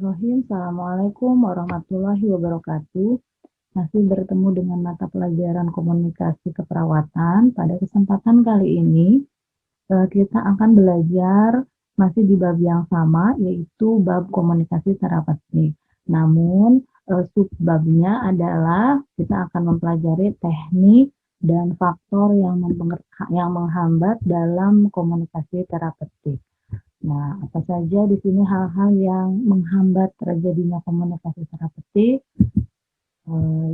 Bismillahirrahmanirrahim. Assalamualaikum warahmatullahi wabarakatuh. Masih bertemu dengan mata pelajaran komunikasi keperawatan. Pada kesempatan kali ini, kita akan belajar masih di bab yang sama, yaitu bab komunikasi terapeutik. Namun, subbabnya adalah kita akan mempelajari teknik dan faktor yang menghambat dalam komunikasi terapeutik. Nah, apa saja di sini hal-hal yang menghambat terjadinya komunikasi terapeutik?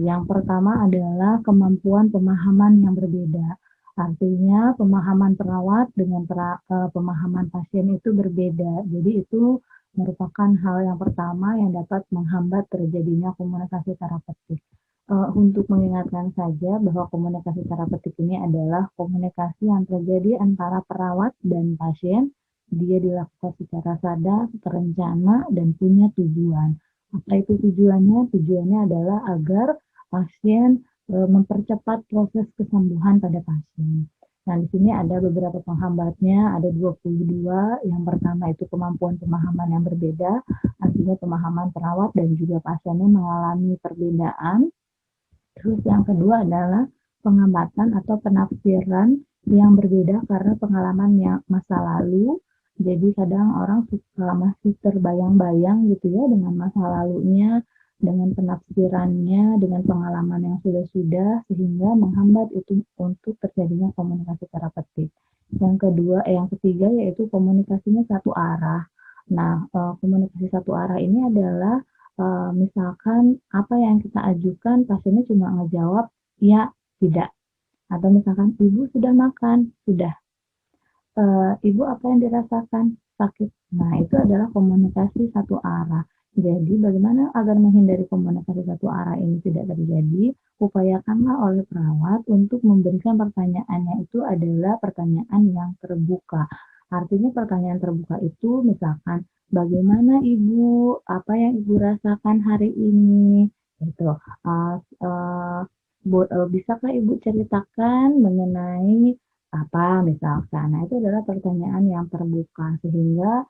Yang pertama adalah kemampuan pemahaman yang berbeda. Artinya pemahaman perawat dengan pemahaman pasien itu berbeda. Jadi itu merupakan hal yang pertama yang dapat menghambat terjadinya komunikasi terapeutik. Untuk mengingatkan saja bahwa komunikasi terapeutik ini adalah komunikasi yang terjadi antara perawat dan pasien. Dia dilakukan secara sadar, terencana, dan punya tujuan. Apa itu tujuannya? Tujuannya adalah agar pasien mempercepat proses kesembuhan pada pasien. Nah, di sini ada beberapa penghambatnya, ada 22. Yang pertama itu kemampuan pemahaman yang berbeda, artinya pemahaman perawat dan juga pasiennya mengalami perbedaan. Terus yang kedua adalah pengamatan atau penafsiran yang berbeda karena pengalaman yang masa lalu. Jadi kadang orang suka masih terbayang-bayang gitu ya dengan masa lalunya, dengan penafsirannya, dengan pengalaman yang sudah-sudah, sehingga menghambat itu untuk terjadinya komunikasi terapeutik. Yang ketiga yaitu komunikasinya satu arah. Nah, komunikasi satu arah ini adalah misalkan apa yang kita ajukan pasiennya cuma ngejawab ya, tidak, atau misalkan ibu sudah makan, sudah. Ibu apa yang dirasakan? Sakit. Nah, itu adalah komunikasi satu arah. Jadi, bagaimana agar menghindari komunikasi satu arah ini tidak terjadi? Upayakanlah oleh perawat untuk memberikan pertanyaannya itu adalah pertanyaan yang terbuka. Artinya pertanyaan terbuka itu misalkan, bagaimana ibu? Apa yang ibu rasakan hari ini? Gitu. Bisakah ibu ceritakan mengenai apa misalkan. Nah, itu adalah pertanyaan yang terbuka sehingga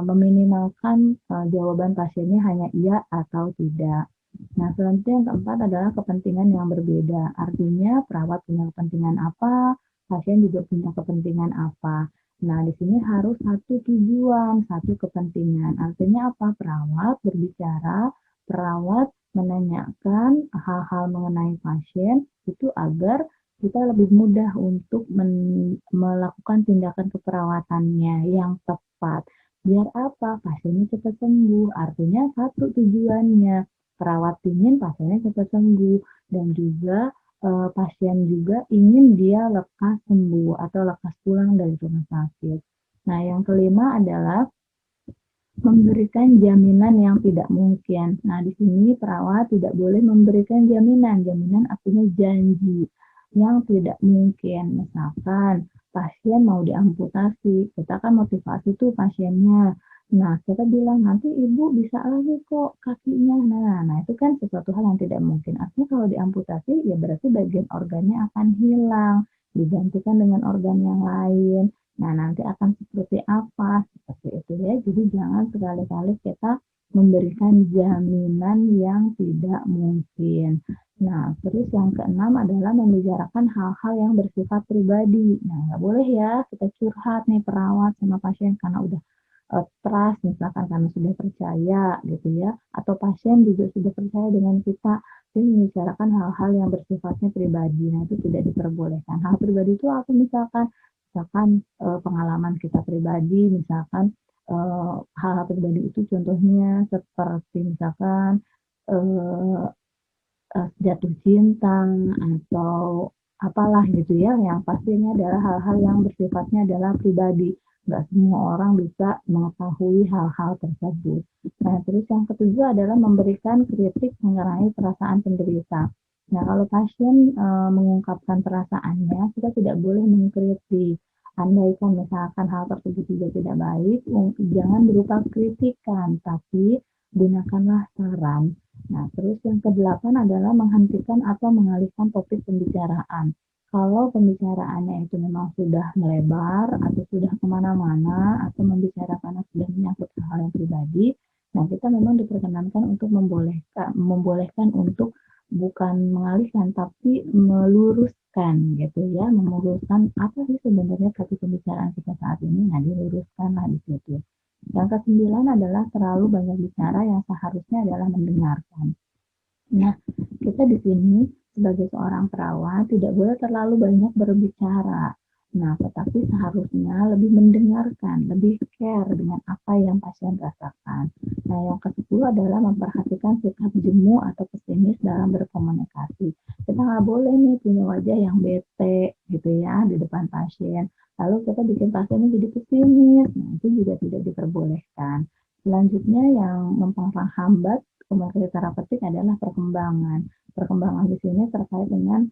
meminimalkan jawaban pasiennya hanya iya atau tidak. Nah, selanjutnya yang keempat adalah kepentingan yang berbeda. Artinya perawat punya kepentingan apa, pasien juga punya kepentingan apa. Nah, di sini harus satu tujuan, satu kepentingan. Artinya apa? Perawat menanyakan hal-hal mengenai pasien itu agar kita lebih mudah untuk melakukan tindakan keperawatannya yang tepat. Biar apa? Pasiennya cepat sembuh. Artinya satu tujuannya, perawat ingin pasiennya cepat sembuh dan juga pasien juga ingin dia lekas sembuh atau lekas pulang dari rumah sakit. Nah, yang kelima adalah memberikan jaminan yang tidak mungkin. Nah, di sini perawat tidak boleh memberikan jaminan. Jaminan artinya janji yang tidak mungkin. Misalkan pasien mau diamputasi, kita kan motivasi tuh pasiennya. Nah, kita bilang nanti ibu bisa lagi kok kakinya. Nah itu kan sesuatu hal yang tidak mungkin. Artinya kalau diamputasi ya berarti bagian organnya akan hilang, digantikan dengan organ yang lain. Nah, nanti akan seperti apa? Seperti itu ya. Jadi jangan sekali-kali kita memberikan jaminan yang tidak mungkin. Nah, terus yang keenam adalah membicarakan hal-hal yang bersifat pribadi. Nah, nggak boleh ya kita curhat nih perawat sama pasien karena udah trust, misalkan karena sudah percaya gitu ya. Atau pasien juga sudah percaya dengan kita. Jadi membicarakan hal-hal yang bersifatnya pribadi. Nah, itu tidak diperbolehkan. Hal pribadi itu apa misalkan pengalaman kita pribadi, misalkan hal-hal pribadi itu contohnya seperti misalkan jatuh cinta atau apalah gitu ya, yang pastinya adalah hal-hal yang bersifatnya adalah pribadi. Nggak semua orang bisa mengetahui hal-hal tersebut. Nah, terus yang ketujuh adalah memberikan kritik mengenai perasaan penderita. Nah, kalau pasien mengungkapkan perasaannya, kita tidak boleh mengkritik. Andaikan misalkan hal tersebut juga tidak baik, jangan berupa kritikan, tapi gunakanlah saran. Nah, terus yang kedelapan adalah menghentikan atau mengalihkan topik pembicaraan. Kalau pembicaraannya itu memang sudah melebar atau sudah kemana-mana atau membicarakan sudah menyangkut hal yang pribadi, Nah, kita memang diperkenankan untuk membolehkan untuk bukan mengalihkan, tapi meluruskan gitu ya, meluruskan apa sih sebenarnya topik pembicaraan kita saat ini. Nah, diluruskanlah di situ. Yang ke-9 adalah terlalu banyak bicara yang seharusnya adalah mendengarkan. Nah, kita di sini sebagai seorang perawat tidak boleh terlalu banyak berbicara. Nah, tetapi seharusnya lebih mendengarkan, lebih care dengan apa yang pasien rasakan. Nah, yang ke-10 adalah memperhatikan sikap jemu atau pesimis dalam berkomunikasi. Kita nggak boleh nih punya wajah yang bete gitu ya di depan pasien. Lalu kita bikin pasiennya jadi pesimis. Nah, itu juga tidak diperbolehkan. Selanjutnya yang menghambat komunikasi terapeutik adalah perkembangan. Perkembangan di sini terkait dengan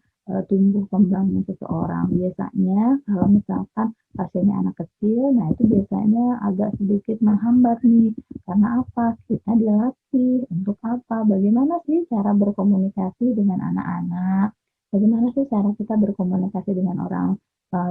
tumbuh kembangnya seseorang. Biasanya kalau misalkan pasiennya anak kecil, nah itu biasanya agak sedikit menghambat nih. Karena apa? Kita dilatih untuk apa? Bagaimana sih cara berkomunikasi dengan anak-anak? Bagaimana sih cara kita berkomunikasi dengan orang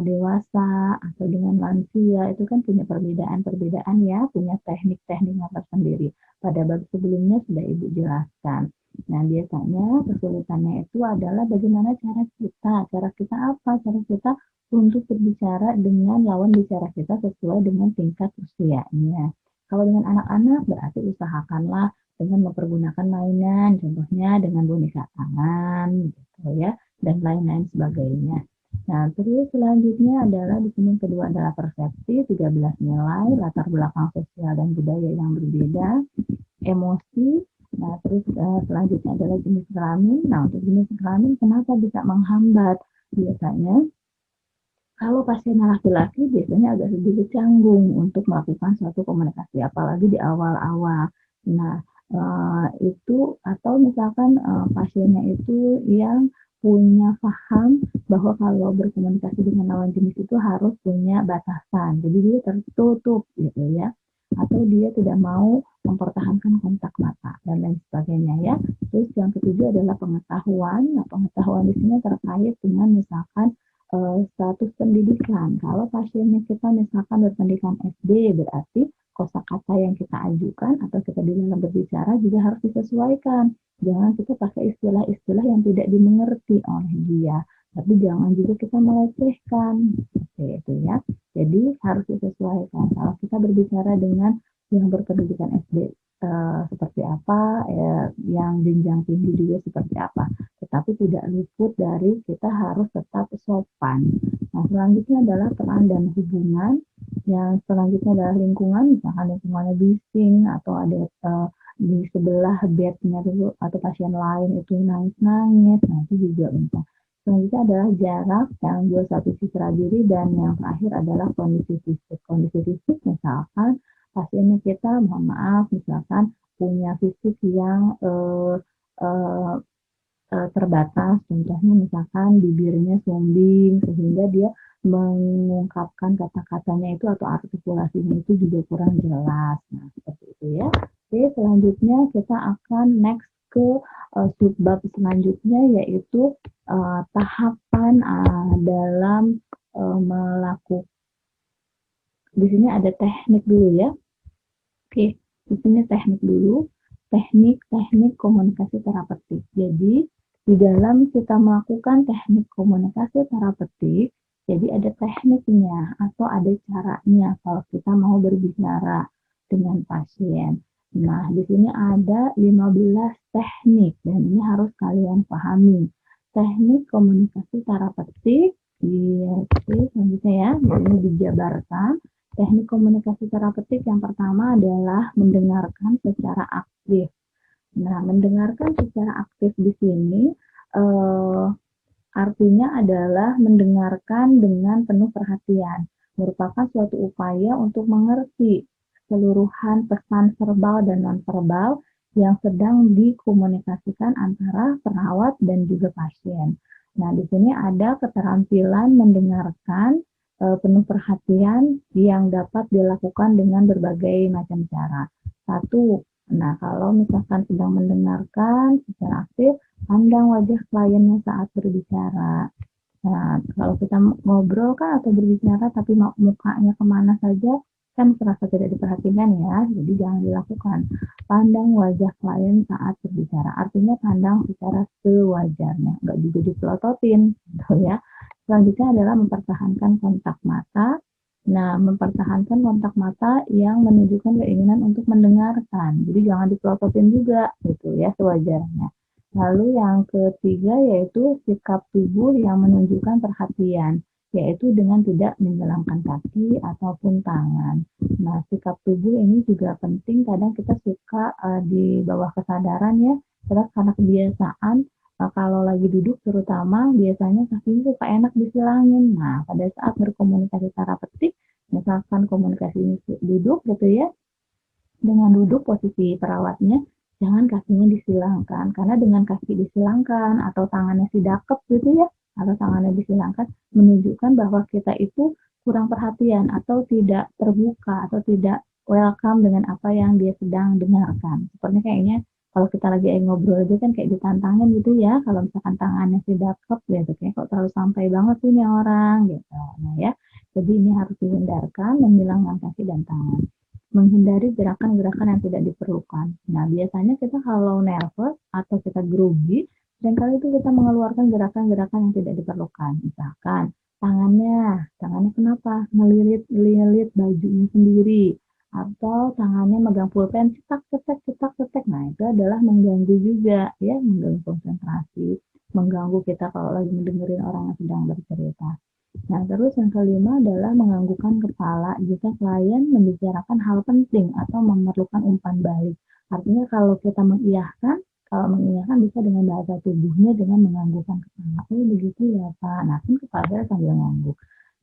dewasa atau dengan lansia? Itu kan punya perbedaan-perbedaan ya, punya teknik-tekniknya tersendiri. Pada bab sebelumnya sudah Ibu jelaskan. Nah, biasanya kesulitannya itu adalah bagaimana cara kita apa? Cara kita untuk berbicara dengan lawan bicara kita sesuai dengan tingkat usianya. Kalau dengan anak-anak berarti usahakanlah dengan mempergunakan mainan, contohnya dengan boneka tangan, gitu ya, dan lain-lain sebagainya. Nah, terus selanjutnya adalah di sini kedua adalah persepsi, 13 nilai, latar belakang sosial dan budaya yang berbeda, emosi. Nah, terus selanjutnya adalah jenis kelamin. Nah, untuk jenis kelamin kenapa bisa menghambat? Biasanya kalau pasiennya laki-laki biasanya agak sedikit canggung untuk melakukan suatu komunikasi, apalagi di awal-awal. Nah, itu atau misalkan pasiennya itu yang punya paham bahwa kalau berkomunikasi dengan lawan jenis itu harus punya batasan. Jadi dia tertutup gitu ya. Atau dia tidak mau mempertahankan kontak mata dan lain sebagainya ya. Terus yang ketujuh adalah pengetahuan. Nah, pengetahuan di sini terkait dengan misalkan status pendidikan. Kalau pasiennya kita misalkan berpendidikan SD, berarti kosakata yang kita ajukan atau kita di dalam berbicara juga harus disesuaikan. Jangan kita pakai istilah-istilah yang tidak dimengerti oleh dia. Tapi jangan juga kita melecehkan. Seperti itu ya. Jadi harus disesuaikan. Kalau kita berbicara dengan yang berpendidikan SD seperti apa, yang jenjang tinggi juga seperti apa. Tetapi tidak luput dari kita harus tetap sopan. Nah, selanjutnya adalah peran dan hubungan. Yang selanjutnya adalah lingkungan, misalkan lingkungannya bising atau ada di sebelah bednya dulu atau pasien lain itu nangis-nangis, nah itu juga bisa. Selanjutnya adalah jarak yang juga satu citra diri dan yang terakhir adalah kondisi fisik. Kondisi fisik misalkan pasiennya kita, mohon maaf, misalkan punya fisik yang eh, terbatas, contohnya misalkan bibirnya sumbing sehingga dia mengungkapkan kata-katanya itu atau artikulasinya itu juga kurang jelas. Nah, seperti itu ya. Oke, selanjutnya kita akan next ke subbab selanjutnya yaitu tahapan dalam melakukan. Di sini ada teknik dulu ya. Oke, di sini teknik dulu. Teknik-teknik komunikasi terapeutik. Jadi, di dalam kita melakukan teknik komunikasi terapeutik, jadi ada tekniknya atau ada caranya kalau kita mau berbicara dengan pasien. Nah, di sini ada 15 teknik dan ini harus kalian pahami. Teknik komunikasi terapeutik, selanjutnya ya, ini dijabarkan. Teknik komunikasi terapeutik yang pertama adalah mendengarkan secara aktif. Nah, mendengarkan secara aktif di sini artinya adalah mendengarkan dengan penuh perhatian. Merupakan suatu upaya untuk mengerti keseluruhan pesan verbal dan non-verbal yang sedang dikomunikasikan antara perawat dan juga pasien. Nah, di sini ada keterampilan mendengarkan penuh perhatian yang dapat dilakukan dengan berbagai macam cara. Satu, nah kalau misalkan sedang mendengarkan secara aktif, pandang wajah kliennya saat berbicara. Nah, kalau kita ngobrol kan atau berbicara tapi mukanya kemana saja, kan serasa tidak diperhatikan ya, jadi jangan dilakukan. Pandang wajah klien saat berbicara, artinya pandang secara sewajarnya, nggak juga dipelototin, gitu ya. Selanjutnya adalah mempertahankan kontak mata. Nah, mempertahankan kontak mata yang menunjukkan keinginan untuk mendengarkan, jadi jangan dipelototin juga, gitu ya, sewajarnya. Lalu yang ketiga yaitu sikap tubuh yang menunjukkan perhatian, yaitu dengan tidak menjalankan kaki ataupun tangan. Nah, sikap tubuh ini juga penting, kadang kita suka di bawah kesadaran ya, kita karena kebiasaan kalau lagi duduk terutama biasanya kakinya suka enak disilangin. Nah, pada saat berkomunikasi secara petik, misalkan komunikasi ini duduk gitu ya, dengan duduk posisi perawatnya, jangan kakinya disilangkan, karena dengan kaki disilangkan atau tangannya sidakep gitu ya, atau tangannya disilangkan, menunjukkan bahwa kita itu kurang perhatian atau tidak terbuka atau tidak welcome dengan apa yang dia sedang dengarkan. Seperti kayaknya kalau kita lagi ngobrol aja kan kayak ditantangin gitu ya, kalau misalkan tangannya sidakep gitu, kayak kok terlalu santai banget sih ini orang gitu. Nah ya, jadi ini harus dihindarkan, menghilangkan kaki dan tangan. Menghindari gerakan-gerakan yang tidak diperlukan. Nah, biasanya kita kalau nervous atau kita grogi, seringkali itu kita mengeluarkan gerakan-gerakan yang tidak diperlukan. Misalkan, tangannya kenapa? Ngelilit-lilit bajunya sendiri. Atau tangannya megang pulpen, cetak, cetek, cetak, cetek. Nah, itu adalah mengganggu juga, ya, mengganggu konsentrasi, mengganggu kita kalau lagi mendengarin orang yang sedang bercerita. Nah, terus yang kelima adalah menganggukkan kepala jika klien membicarakan hal penting atau memerlukan umpan balik. Artinya kalau mengiyakan bisa dengan bahasa tubuhnya dengan menganggukkan kepala. Oh, begitu ya, Pak. Nah, kan kepala saya sambil ngangguk.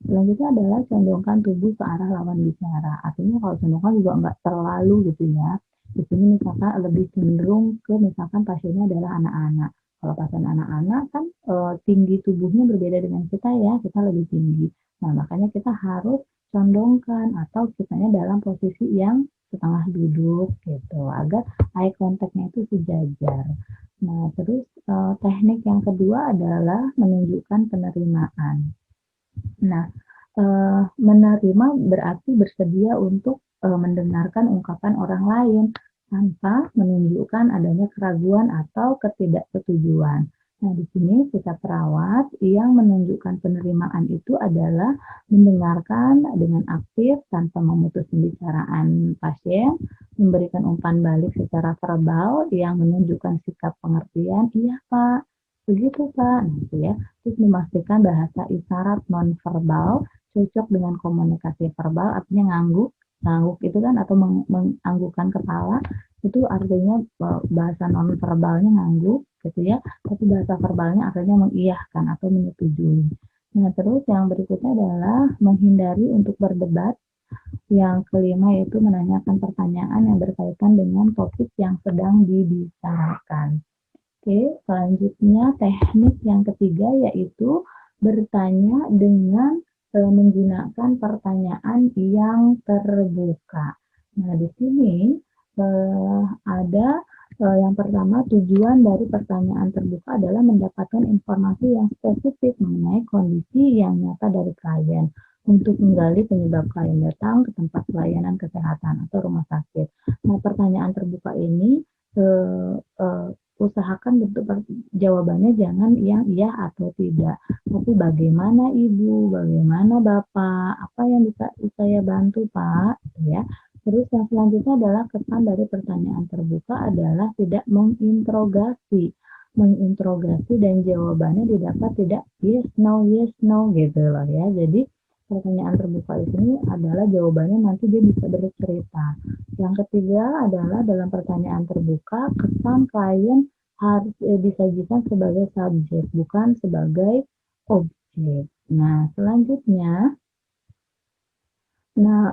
Selanjutnya adalah condongkan tubuh ke arah lawan bicara. Artinya kalau condongkan juga nggak terlalu gitu ya. Di sini misalkan lebih cenderung ke misalkan pasiennya adalah anak-anak. Kalau pasien anak-anak kan tinggi tubuhnya berbeda dengan kita ya, kita lebih tinggi. Nah, makanya kita harus condongkan atau kitanya dalam posisi yang setengah duduk gitu, agar eye contact-nya itu sejajar. Nah, terus teknik yang kedua adalah menunjukkan penerimaan. Nah, menerima berarti bersedia untuk mendengarkan ungkapan orang lain tanpa menunjukkan adanya keraguan atau ketidaksetujuan. Nah, di sini kita perawat yang menunjukkan penerimaan itu adalah mendengarkan dengan aktif tanpa memutus pembicaraan pasien, memberikan umpan balik secara verbal yang menunjukkan sikap pengertian, iya Pak, begitu Pak, nah itu ya. Terus memastikan bahasa isyarat nonverbal cocok dengan komunikasi verbal, artinya ngangguk. Ngangguk itu kan atau menganggukkan kepala itu artinya bahasa nonverbalnya ngangguk gitu ya, tapi bahasa verbalnya artinya mengiyahkan atau menyetujui. Nah, terus yang berikutnya adalah menghindari untuk berdebat. Yang kelima yaitu menanyakan pertanyaan yang berkaitan dengan topik yang sedang dibicarakan. Oke, selanjutnya teknik yang ketiga yaitu bertanya dengan menggunakan pertanyaan yang terbuka. Nah, di sini ada yang pertama, tujuan dari pertanyaan terbuka adalah mendapatkan informasi yang spesifik mengenai kondisi yang nyata dari klien untuk menggali penyebab klien datang ke tempat pelayanan kesehatan atau rumah sakit. Nah, pertanyaan terbuka ini eh, eh, usahakan bentuk jawabannya jangan yang iya atau tidak, tapi bagaimana ibu, bagaimana bapak, apa yang bisa saya bantu pak, gitu ya. Terus yang selanjutnya adalah kesan dari pertanyaan terbuka adalah tidak menginterogasi, menginterogasi dan jawabannya didapat tidak yes no gitu loh ya. Jadi pertanyaan terbuka di sini adalah jawabannya nanti dia bisa bercerita. Yang ketiga adalah dalam pertanyaan terbuka, kesan klien harus disajikan sebagai subjek, bukan sebagai objek. Nah, selanjutnya,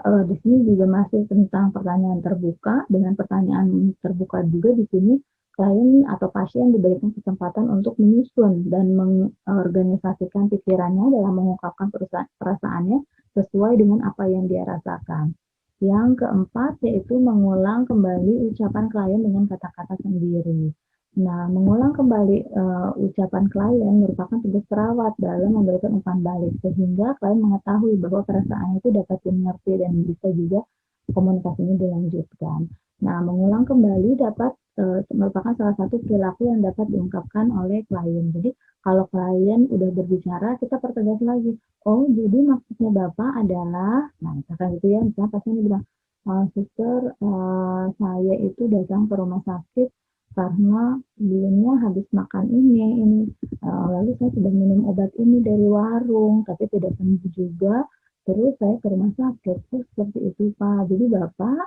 di sini juga masih tentang pertanyaan terbuka. Dengan pertanyaan terbuka juga di sini klien atau pasien diberikan kesempatan untuk menyusun dan mengorganisasikan pikirannya dalam mengungkapkan perasaannya sesuai dengan apa yang dia rasakan. Yang keempat yaitu mengulang kembali ucapan klien dengan kata-kata sendiri. Nah, mengulang kembali ucapan klien merupakan tugas perawat dalam memberikan umpan balik, sehingga klien mengetahui bahwa perasaannya itu dapat dimengerti dan bisa juga komunikasinya dilanjutkan. Nah, mengulang kembali dapat merupakan salah satu perilaku yang dapat diungkapkan oleh klien. Jadi, kalau klien udah berbicara, kita pertegas lagi. Oh, jadi maksudnya Bapak adalah, nah misalkan gitu ya, misalnya pasien bilang, Suster, saya itu datang ke rumah sakit karena sebelumnya habis makan ini, lalu saya sudah minum obat ini dari warung, tapi tidak sembuh juga, terus saya ke rumah sakit, terus seperti itu Pak. Jadi Bapak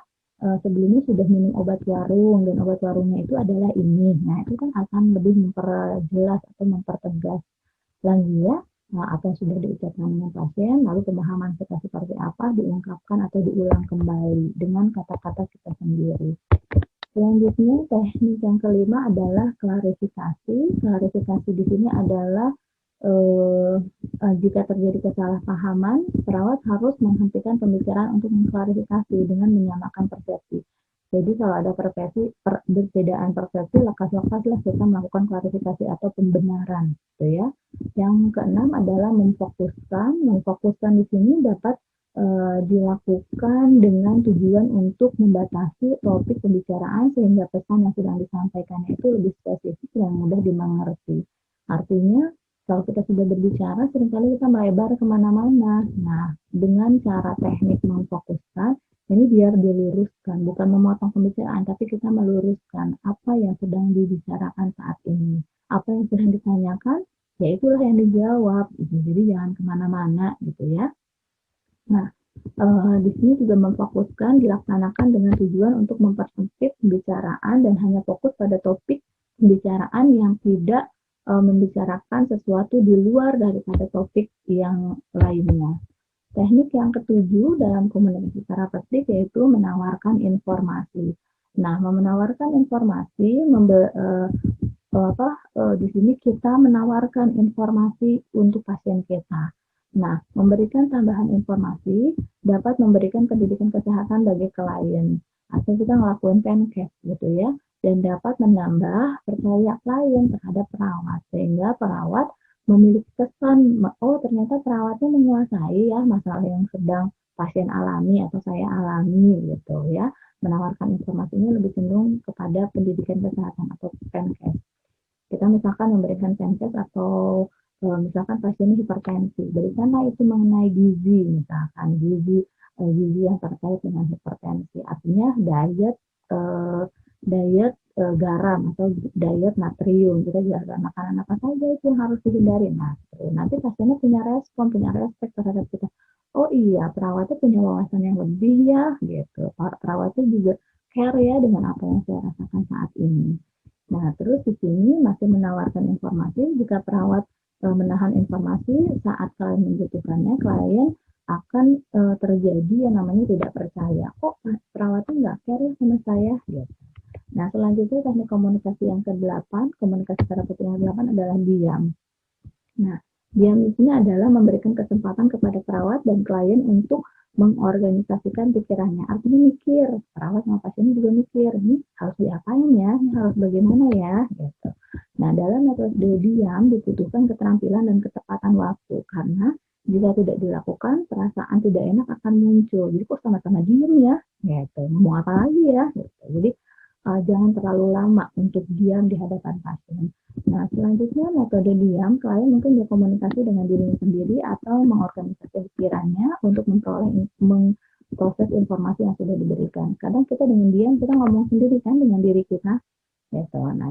sebelumnya sudah minum obat warung dan obat warungnya itu adalah ini. Nah itu kan akan lebih memperjelas atau mempertegas lagi ya apa yang sudah diucapkan dengan pasien, lalu pemahaman kita seperti apa diungkapkan atau diulang kembali dengan kata-kata kita sendiri. Selanjutnya, teknik yang kelima adalah klarifikasi. Klarifikasi di sini adalah jika terjadi kesalahpahaman, perawat harus menghentikan pembicaraan untuk mengklarifikasi dengan menyamakan persepsi. Jadi kalau ada perbedaan persepsi, lekas-lekaslah kita melakukan klarifikasi atau pembenaran, gitu ya. Yang keenam adalah memfokuskan. Memfokuskan di sini dapat dilakukan dengan tujuan untuk membatasi topik pembicaraan sehingga pesan yang sedang disampaikannya itu lebih spesifik dan mudah dimengerti. Artinya, kalau kita sudah berbicara, seringkali kita melebar kemana-mana. Nah, dengan cara teknik memfokuskan, ini biar diluruskan, bukan memotong pembicaraan, tapi kita meluruskan apa yang sedang dibicarakan saat ini. Apa yang sedang ditanyakan, ya itulah yang dijawab. Jadi jangan kemana-mana gitu ya. Nah, di sini juga memfokuskan dilaksanakan dengan tujuan untuk mempersempit pembicaraan dan hanya fokus pada topik pembicaraan yang tidak membicarakan sesuatu di luar daripada topik yang lainnya. Teknik yang ketujuh dalam komunikasi terapeutik yaitu menawarkan informasi. Nah, menawarkan informasi di sini kita menawarkan informasi untuk pasien kita. Nah, memberikan tambahan informasi dapat memberikan pendidikan kesehatan bagi klien atau kita ngelakuin pencast gitu ya, dan dapat menambah percaya klien terhadap perawat sehingga perawat memiliki kesan, oh ternyata perawatnya menguasai ya masalah yang sedang pasien alami atau saya alami gitu ya. Menawarkan informasinya lebih cenderung kepada pendidikan kesehatan atau pencast. Kita misalkan memberikan pencast atau misalkan pasiennya hipertensi, berikanlah itu mengenai gizi, misalkan gizi yang terkait dengan hipertensi, artinya diet garam atau diet natrium, kita jelaskan makanan apa saja itu yang harus dihindari. Nah, nanti pasiennya punya respek terhadap kita. Oh iya, perawatnya punya wawasan yang lebih ya, gitu. Perawatnya juga care ya dengan apa yang saya rasakan saat ini. Nah, terus di sini masih menawarkan informasi jika perawat menahan informasi saat klien membutuhkannya, klien akan terjadi yang namanya tidak percaya. Kok perawatnya nggak care ya sama saya? Gitu. Nah, selanjutnya teknik komunikasi yang ke-8, komunikasi terapeutik yang ke-8 adalah diam. Nah, diam di sini adalah memberikan kesempatan kepada perawat dan klien untuk mengorganisasikan pikirannya. Artinya mikir, perawat sama pasien juga mikir, ini harus diapain ya, ini harus bagaimana ya, gitu. Nah, dalam metode diam dibutuhkan keterampilan dan ketepatan waktu, karena jika tidak dilakukan, perasaan tidak enak akan muncul. Jadi kok sama-sama diam ya, gitu. Ngomong apa lagi ya, gitu. Jadi jangan terlalu lama untuk diam di hadapan pasien. Nah, selanjutnya metode diam, klien mungkin berkomunikasi dengan dirinya sendiri atau mengorganisasi pikirannya untuk memproses informasi yang sudah diberikan. Kadang kita dengan diam, kita ngomong sendiri kan dengan diri kita. Gitu. Nah,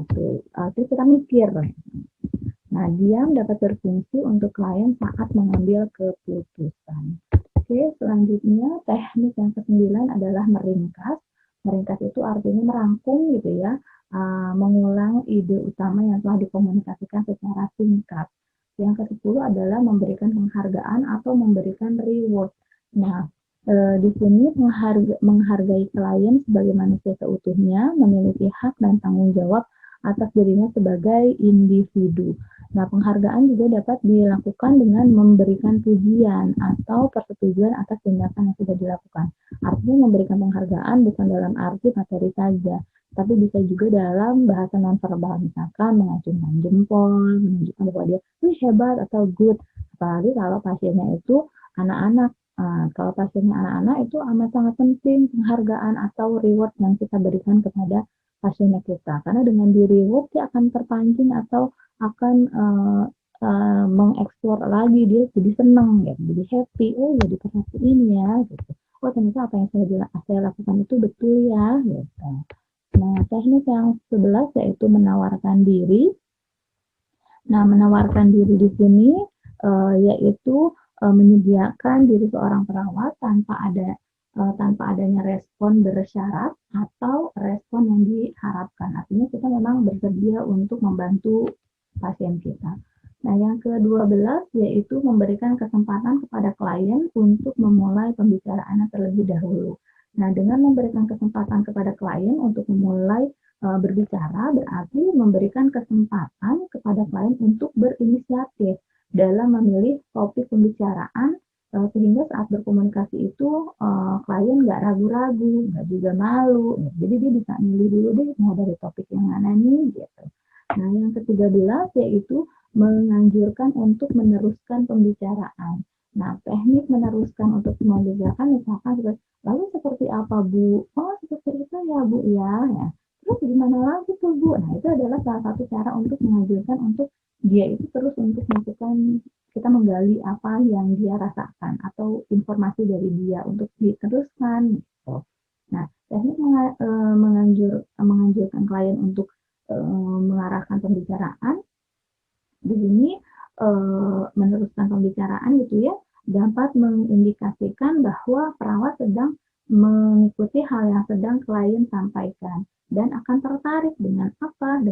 itu kita mikir. Nah, diam dapat berfungsi untuk klien saat mengambil keputusan. Oke, selanjutnya teknik yang ke-9 adalah meringkas. Meringkas itu artinya merangkum gitu ya, mengulang ide utama yang telah dikomunikasikan secara singkat. Yang ke-10 adalah memberikan penghargaan atau memberikan reward. Nah, di sini menghargai klien sebagai manusia seutuhnya, memiliki hak dan tanggung jawab atas dirinya sebagai individu. Nah, penghargaan juga dapat dilakukan dengan memberikan pujian atau persetujuan atas tindakan yang sudah dilakukan. Artinya memberikan penghargaan bukan dalam arti materi saja, tapi bisa juga dalam bahasa nonverbal, misalkan mengacungkan jempol, menunjukkan bahwa dia hebat atau good. Apalagi kalau pasiennya itu anak-anak. Kalau pasiennya anak-anak itu amat sangat penting penghargaan atau reward yang kita berikan kepada pasiennya kita. Karena dengan di reward dia akan terpancing atau akan mengeksplor lagi, dia jadi senang ya, jadi happy, oh jadi perhatiin ya gitu, oh ternyata apa yang saya lakukan itu betul ya gitu. Nah, teknik yang 11 yaitu menawarkan diri. Nah, menawarkan diri di sini yaitu menyediakan diri seorang perawat tanpa adanya respon bersyarat atau respon yang diharapkan. Artinya kita memang bersedia untuk membantu pasien kita. Nah, yang ke-12 yaitu memberikan kesempatan kepada klien untuk memulai pembicaraannya terlebih dahulu. Nah, dengan memberikan kesempatan kepada klien untuk memulai berbicara berarti memberikan kesempatan kepada klien untuk berinisiatif dalam memilih topik pembicaraan sehingga saat berkomunikasi itu klien nggak ragu-ragu, nggak juga malu. Jadi dia bisa milih dulu deh mau dari topik yang mana nih gitu. Nah, yang ke-13 yaitu menganjurkan untuk meneruskan pembicaraan. Nah, teknik meneruskan untuk membicarakan misalkan lalu seperti apa Bu? Oh, seperti itu ya Bu ya. Terus gimana lagi tuh Bu? Nah, itu adalah salah satu cara untuk mengajukan untuk dia itu terus untuk melakukan kita menggali apa yang dia rasakan atau informasi dari dia untuk diteruskan gitu. Nah, teknik menganjurkan klien untuk mengarahkan pembicaraan di sini meneruskan pembicaraan gitu ya dapat mengindikasikan bahwa perawat sedang mengikuti hal yang sedang klien sampaikan dan akan tertarik dengan apa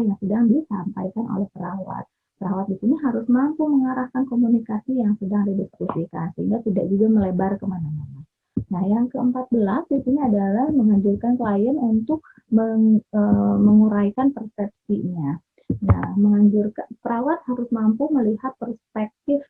yang sedang disampaikan oleh perawat. Perawat di sini harus mampu mengarahkan komunikasi yang sedang didiskusikan sehingga tidak juga melebar kemana-mana. Nah, yang ke-14 di sini adalah menganjurkan klien untuk menguraikan persepsinya. Nah, menganjurkan perawat harus mampu melihat perspektif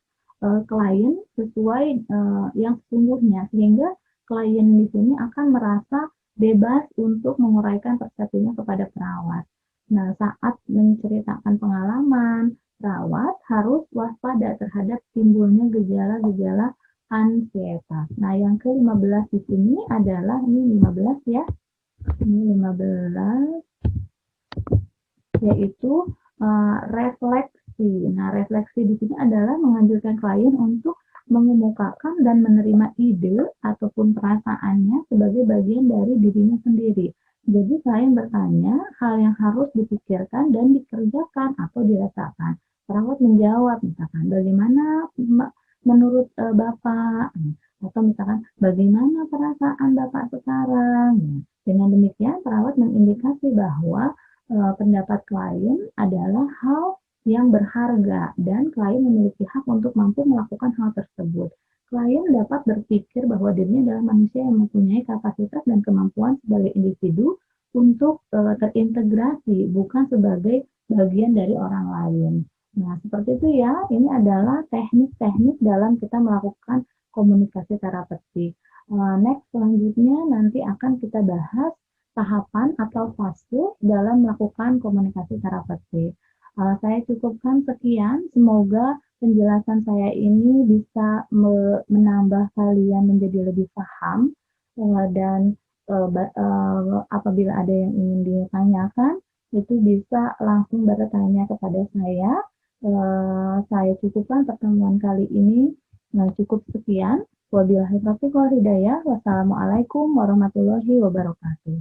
klien sesuai yang sesungguhnya sehingga klien di sini akan merasa bebas untuk menguraikan persepsinya kepada perawat. Nah, saat menceritakan pengalaman, perawat harus waspada terhadap timbulnya gejala-gejala ansietas. Nah, yang ke-15 di sini adalah ini 15 ya. Ini 15 yaitu refleksi. Nah, refleksi di sini adalah menganjurkan klien untuk mengemukakan dan menerima ide ataupun perasaannya sebagai bagian dari dirinya sendiri. Jadi klien bertanya hal yang harus dipikirkan dan dikerjakan atau dirasakan. Perawat menjawab misalkan bagaimana menurut Bapak atau misalkan bagaimana perasaan Bapak sekarang. Dengan demikian perawat mengindikasi bahwa pendapat klien adalah hal yang berharga dan klien memiliki hak untuk mampu melakukan hal tersebut. Klien dapat berpikir bahwa dirinya adalah manusia yang mempunyai kapasitas dan kemampuan sebagai individu untuk terintegrasi, bukan sebagai bagian dari orang lain. Nah, seperti itu ya, ini adalah teknik-teknik dalam kita melakukan komunikasi terapeutik. Next, selanjutnya nanti akan kita bahas tahapan atau fase dalam melakukan komunikasi terapeutik. Saya cukupkan sekian, semoga penjelasan saya ini bisa menambah kalian menjadi lebih paham dan apabila ada yang ingin ditanyakan, itu bisa langsung bertanya kepada saya. Saya cukupkan pertemuan kali ini. Nah, cukup sekian. Wabillahi taufiq wal hidayah. Wassalamualaikum warahmatullahi wabarakatuh.